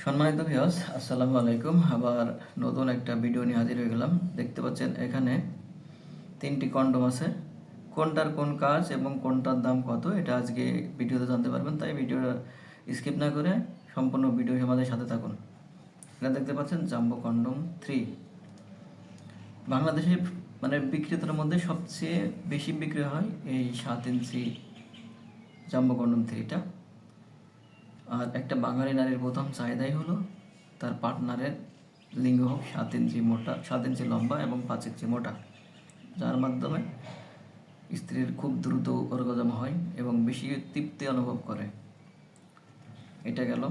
সম্মানিত ভিউয়ার্স, আসসালামু আলাইকুম। আবার নতুন একটা ভিডিও নিয়ে হাজির হয়ে গেলাম। দেখতে পাচ্ছেন এখানে 3টি কন্ডোম আছে। কোনটার কোন কাজ এবং কোনটার দাম কত এটা আজকে ভিডিওতে জানতে পারবেন। তাই ভিডিওটা স্কিপ না করে সম্পূর্ণ ভিডিও আমাদের সাথে থাকুন। এটা দেখতে পাচ্ছেন জাম্বো কন্ডোম 3। বাংলাদেশে বিক্রেতার মধ্যে সবচেয়ে বেশি বিক্রি হয় এই 7 ইঞ্চি জাম্বো কন্ডোম 3টা। আর একটা বাঙালি নারীর প্রথম চাহিদাই হলো তার পার্টনারের লিঙ্গ হোক 7 ইঞ্চি মোটা, 7 ইঞ্চি লম্বা এবং 5 ইঞ্চি মোটা, যার মাধ্যমে স্ত্রীর খুব দ্রুত অর্গাজম হয় এবং বেশি তৃপ্তি অনুভব করে। এটা গেল।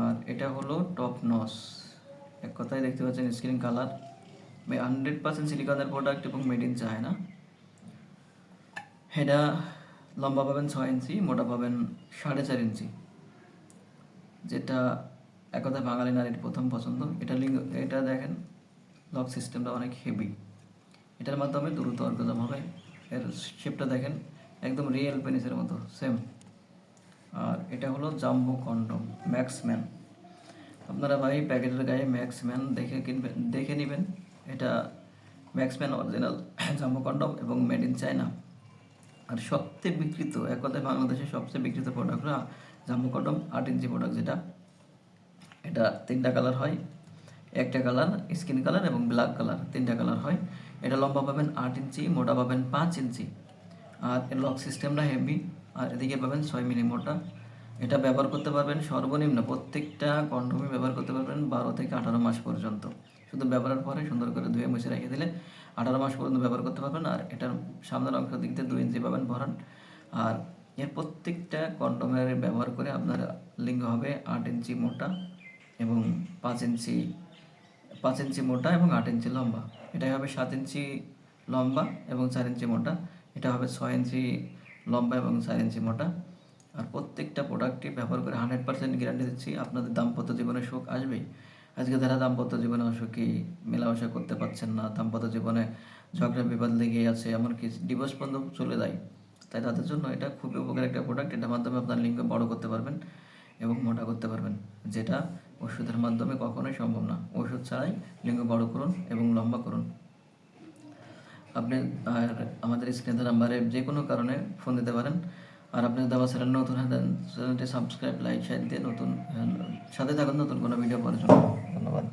আর এটা হলো টপ নস। এক কথায় দেখতে পাচ্ছেন স্ক্রিন কালার, 100% সিলিকনের প্রোডাক্ট এবং মেড ইন চায়না। এটা লম্বা পাবেন 6 ইঞ্চি, মোটা পাবেন 4.5 ইঞ্চি, যেটা এক কথায় বাঙালি নারীর প্রথম পছন্দ। এটা দেখেন লক সিস্টেমটা অনেক হেভি, এটার মাধ্যমে দ্রুত অর্গাজম হবে। এর শেপটা দেখেন একদম রিয়েল পেনিসের মতো সেম। আর এটা হলো জাম্বো কন্ডোম ম্যাক্সম্যান। আপনারা ভাই প্যাকেটের গায়ে ম্যাক্সম্যান দেখে নেবেন। এটা ম্যাক্সম্যান অরিজিনাল জাম্বো কন্ডোম এবং মেড ইন চায়না। আর সবচেয়ে বিক্রিত, এক কথায় বাংলাদেশের সবচেয়ে বিক্রিত প্রোডাক্ট হলো জাম্বো কন্ডোম 8 ইঞ্চি প্রোডাক্ট, যেটা এটা 3টা কালার হয়। একটা কালার স্কিন কালার এবং ব্ল্যাক কালার, 3টা কালার হয়। এটা লম্বা পাবেন 8 ইঞ্চি, মোটা পাবেন 5 ইঞ্চি। আর এর লক সিস্টেমটা হেভি। আর এদিকে পাবেন 6 মিলি মোটা। এটা ব্যবহার করতে পারবেন সর্বনিম্ন, প্রত্যেকটা কন্ডোমই ব্যবহার করতে পারবেন 12 থেকে 18 মাস পর্যন্ত। শুধু ব্যবহারের পরে সুন্দর করে ধুয়ে মুছে রেখে দিলে 18 মাস পর্যন্ত ব্যবহার করতে পারবেন। আর এটার সামনের অংশ দিক দিয়ে 2 ইঞ্চি পাবেন ভরান। আর এর প্রত্যেকটা কন্ডোমের ব্যবহার করে আপনার লিঙ্গ হবে 8 ইঞ্চি মোটা এবং 5 ইঞ্চি মোটা এবং 8 ইঞ্চি লম্বা। এটাই হবে 7 ইঞ্চি লম্বা এবং 4 ইঞ্চি মোটা। এটা হবে 6 ইঞ্চি লম্বা এবং 4 ইঞ্চি মোটা। আর প্রত্যেকটা প্রোডাক্টই ব্যবহার করে 100% গ্যারান্টি দিচ্ছি আপনাদের দাম্পত্য জীবনে সুখ আসবেই। আজকে যারা দাম্পত্য জীবনে অসুখী, মেলামেশা করতে পারছেন না, দাম্পত্য জীবনে ঝগড়া বিবাদ লেগেই আছে, এমনকি ডিভোর্স পর্যন্ত চলে যায়, তাই তাদের জন্য এটা খুবই উপকারী একটা প্রোডাক্ট। এটার মাধ্যমে আপনার লিঙ্গ বড় করতে পারবেন এবং মোটা করতে পারবেন, যেটা ওষুধের মাধ্যমে কখনোই সম্ভব না। ওষুধ ছাড়াই লিঙ্গ বড় করুন এবং লম্বা করুন। আপনি আর আমাদের স্ক্রিনের নাম্বারে যে কোনো কারণে ফোন দিতে পারেন। আর আপনি যদি আমার চ্যানেল নতুন হন, চ্যানেলটি সাবস্ক্রাইব, লাইক, শেয়ার দিয়ে সাথে থাকুন নতুন কোনো ভিডিও পাওয়ার জন্য। ধন্যবাদ।